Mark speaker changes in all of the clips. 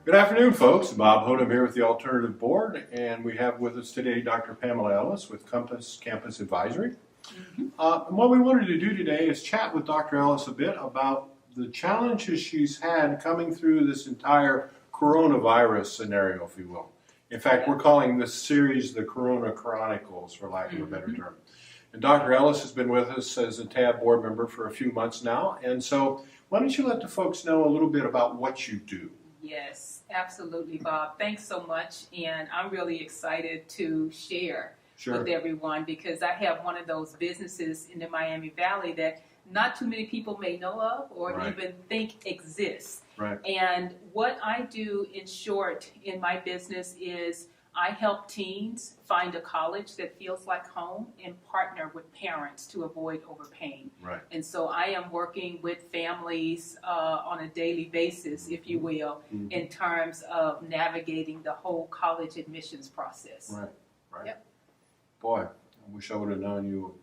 Speaker 1: Good afternoon, folks. Bob Hodem here with the Alternative Board, and we have with us today Dr. Pamela Ellis with Compass Campus Advisory. And what we wanted to do today is chat with Dr. Ellis a bit about the challenges she's had coming through this entire coronavirus scenario, if you will. In fact, we're calling this series the Corona Chronicles, for lack of a better term. And Dr. Ellis has been with us as a TAB board member for a few months now, and so why don't you let the folks know a little bit about what you do?
Speaker 2: Yes, absolutely, Bob. Thanks so much, and I'm really excited to share with everyone because I have one of those businesses in the Miami Valley that not too many people may know of or even think exists. And what I do in short in my business is I help teens find a college that feels like home and partner with parents to avoid overpaying. And so I am working with families on a daily basis, if you will, in terms of navigating the whole college admissions process. Yep.
Speaker 1: Boy, I wish I would have known you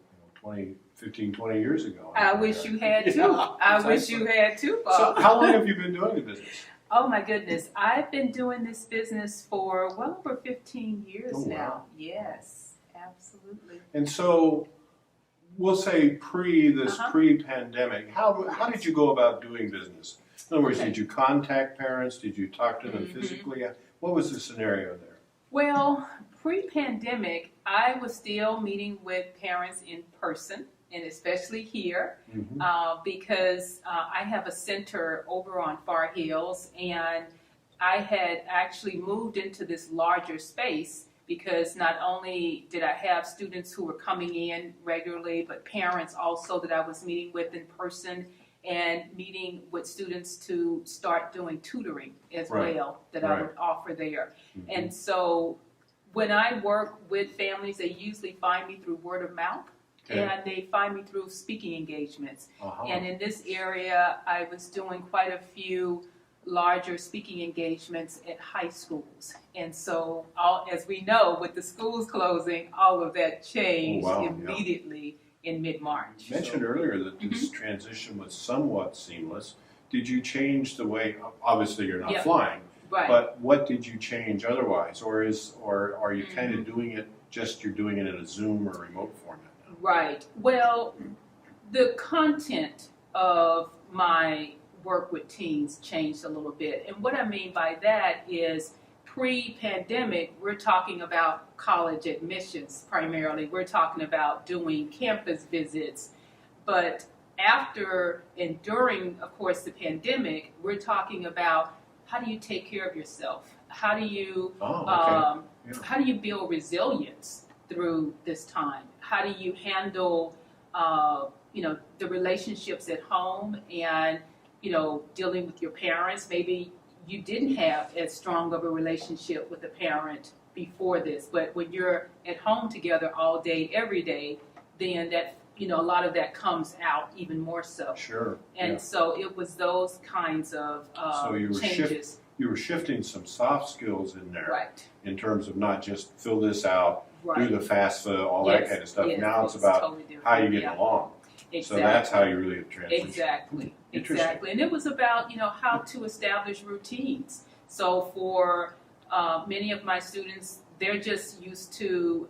Speaker 1: 15, 20 years ago.
Speaker 2: I wish you had too. I wish you had too, Bob.
Speaker 1: So how long have you been doing the business?
Speaker 2: Oh my goodness, I've been doing this business for well over 15 years now. Yes, absolutely.
Speaker 1: And so we'll say pre-pandemic, how did you go about doing business? In other words, did you contact parents? Did you talk to them physically? What was the scenario there?
Speaker 2: Well, pre-pandemic, I was still meeting with parents in person, and especially here, because I have a center over on Far Hills, and I had actually moved into this larger space because not only did I have students who were coming in regularly, but parents also that I was meeting with in person and meeting with students to start doing tutoring as well that I would offer there. And so when I work with families, they usually find me through word of mouth. And they find me through speaking engagements. And in this area, I was doing quite a few larger speaking engagements at high schools. And so, as we know, with the schools closing, all of that changed immediately in mid-March.
Speaker 1: You mentioned earlier that this transition was somewhat seamless. Did you change the way, obviously you're not flying, but what did you change otherwise? Or are you kind of doing it, you're doing it in a Zoom or remote format?
Speaker 2: Right. Well, the content of my work with teens changed a little bit. And what I mean by that is pre-pandemic, we're talking about college admissions primarily. We're talking about doing campus visits. But after and during, of course, the pandemic, we're talking about how do you take care of yourself? How do you how do you build resilience through this time? How do you handle, the relationships at home and, dealing with your parents? Maybe you didn't have as strong of a relationship with a parent before this, but when you're at home together all day, every day, then that, a lot of that comes out even more so. And so it was those kinds of changes.
Speaker 1: You were shifting some soft skills in there in terms of not just fill this out, do the FAFSA, all that kind of stuff. Now it's about totally how you get along. So that's how you really have transitioned.
Speaker 2: Exactly. And it was about, how to establish routines. So for many of my students, they're just used to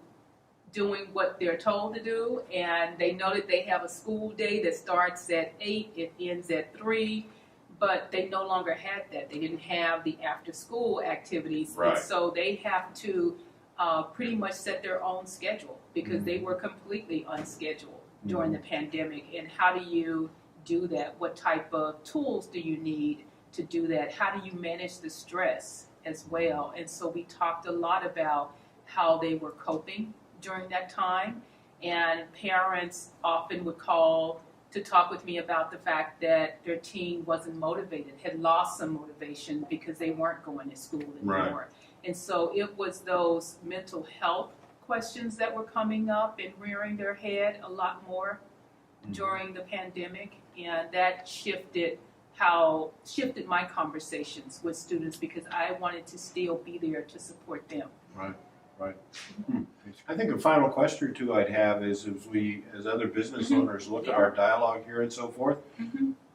Speaker 2: doing what they're told to do, and they know that they have a school day that starts at 8, it ends at 3. But they no longer had that. They didn't have the after-school activities. And so they have to pretty much set their own schedule because they were completely unscheduled during the pandemic. And how do you do that? What type of tools do you need to do that? How do you manage the stress as well? And so we talked a lot about how they were coping during that time. And parents often would call to talk with me about the fact that their teen wasn't motivated, had lost some motivation because they weren't going to school anymore. And so it was those mental health questions that were coming up and rearing their head a lot more during the pandemic, and that shifted my conversations with students because I wanted to still be there to support them.
Speaker 1: I think a final question or two I'd have is as other business owners look at our dialogue here and so forth,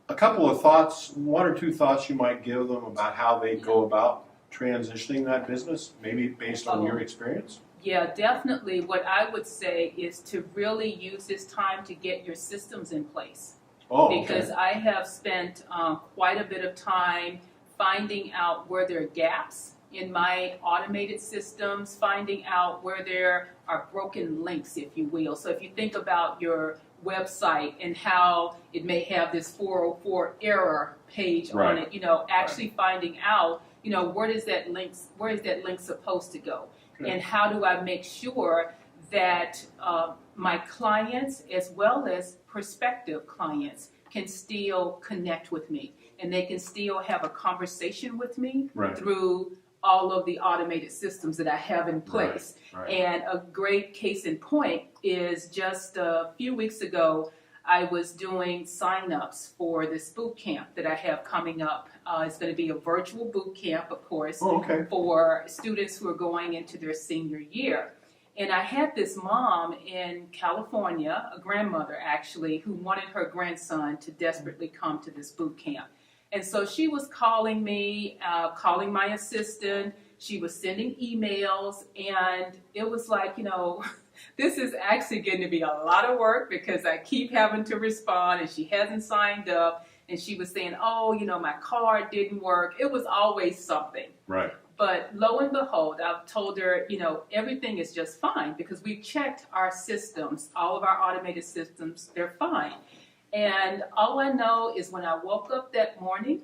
Speaker 1: a couple of thoughts, one or two thoughts you might give them about how they go about transitioning that business, maybe based on your experience?
Speaker 2: Yeah, definitely. What I would say is to really use this time to get your systems in place.
Speaker 1: Oh,
Speaker 2: Because I have spent quite a bit of time finding out where there are gaps in my automated systems, finding out where there are broken links, if you will. So if you think about your website and how it may have this 404 error page on it, actually finding out, where is that link supposed to go?
Speaker 1: Okay.
Speaker 2: And how do I make sure that my clients as well as prospective clients can still connect with me and they can still have a conversation with me through all of the automated systems that I have in place.
Speaker 1: Right.
Speaker 2: And a great case in point is just a few weeks ago, I was doing sign-ups for this boot camp that I have coming up. It's going to be a virtual boot camp, of course, for students who are going into their senior year. And I had this mom in California, a grandmother actually, who wanted her grandson to desperately come to this boot camp. And so she was calling me, calling my assistant. She was sending emails, and it was like, this is actually going to be a lot of work because I keep having to respond, and she hasn't signed up. And she was saying, my card didn't work. It was always something.
Speaker 1: Right.
Speaker 2: But lo and behold, I've told her, everything is just fine because we've checked our systems, all of our automated systems, they're fine. And all I know is when I woke up that morning,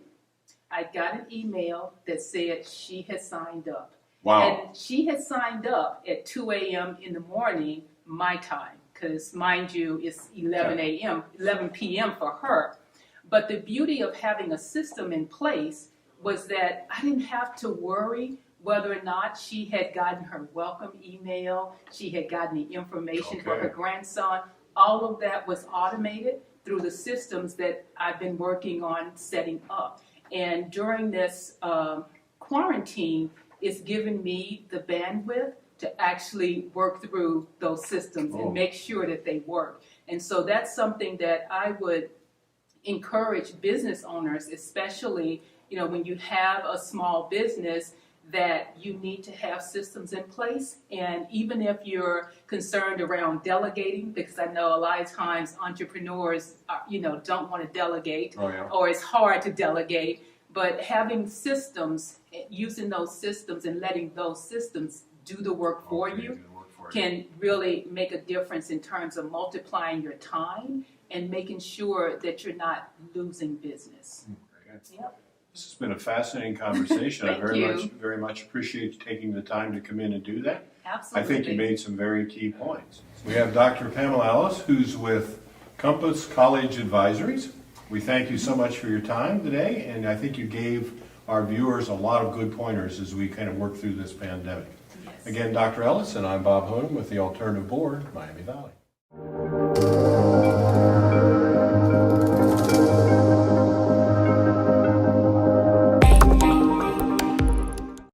Speaker 2: I got an email that said she had signed up.
Speaker 1: Wow.
Speaker 2: And she had signed up at 2 a.m. in the morning, my time, because mind you, it's 11 p.m. for her. But the beauty of having a system in place was that I didn't have to worry whether or not she had gotten her welcome email, she had gotten the information for her grandson. All of that was automated through the systems that I've been working on setting up. And during this quarantine, it's given me the bandwidth to actually work through those systems and make sure that they work. And so that's something that I would encourage business owners, especially when you have a small business, that you need to have systems in place. And even if you're concerned around delegating, because I know a lot of times entrepreneurs don't want to delegate, or it's hard to delegate, but having systems, using those systems and letting those systems do the work for you can really make a difference in terms of multiplying your time and making sure that you're not losing business. Yep.
Speaker 1: This has been a fascinating conversation. I very much appreciate you taking the time to come in and do that.
Speaker 2: Absolutely.
Speaker 1: I think you made some very key points. We have Dr. Pamela Ellis, who's with Compass College Advisories. We thank you so much for your time today, and I think you gave our viewers a lot of good pointers as we kind of work through this pandemic.
Speaker 2: Yes.
Speaker 1: Again, Dr. Ellis, and I'm Bob Hoden with the Alternative Board, Miami Valley.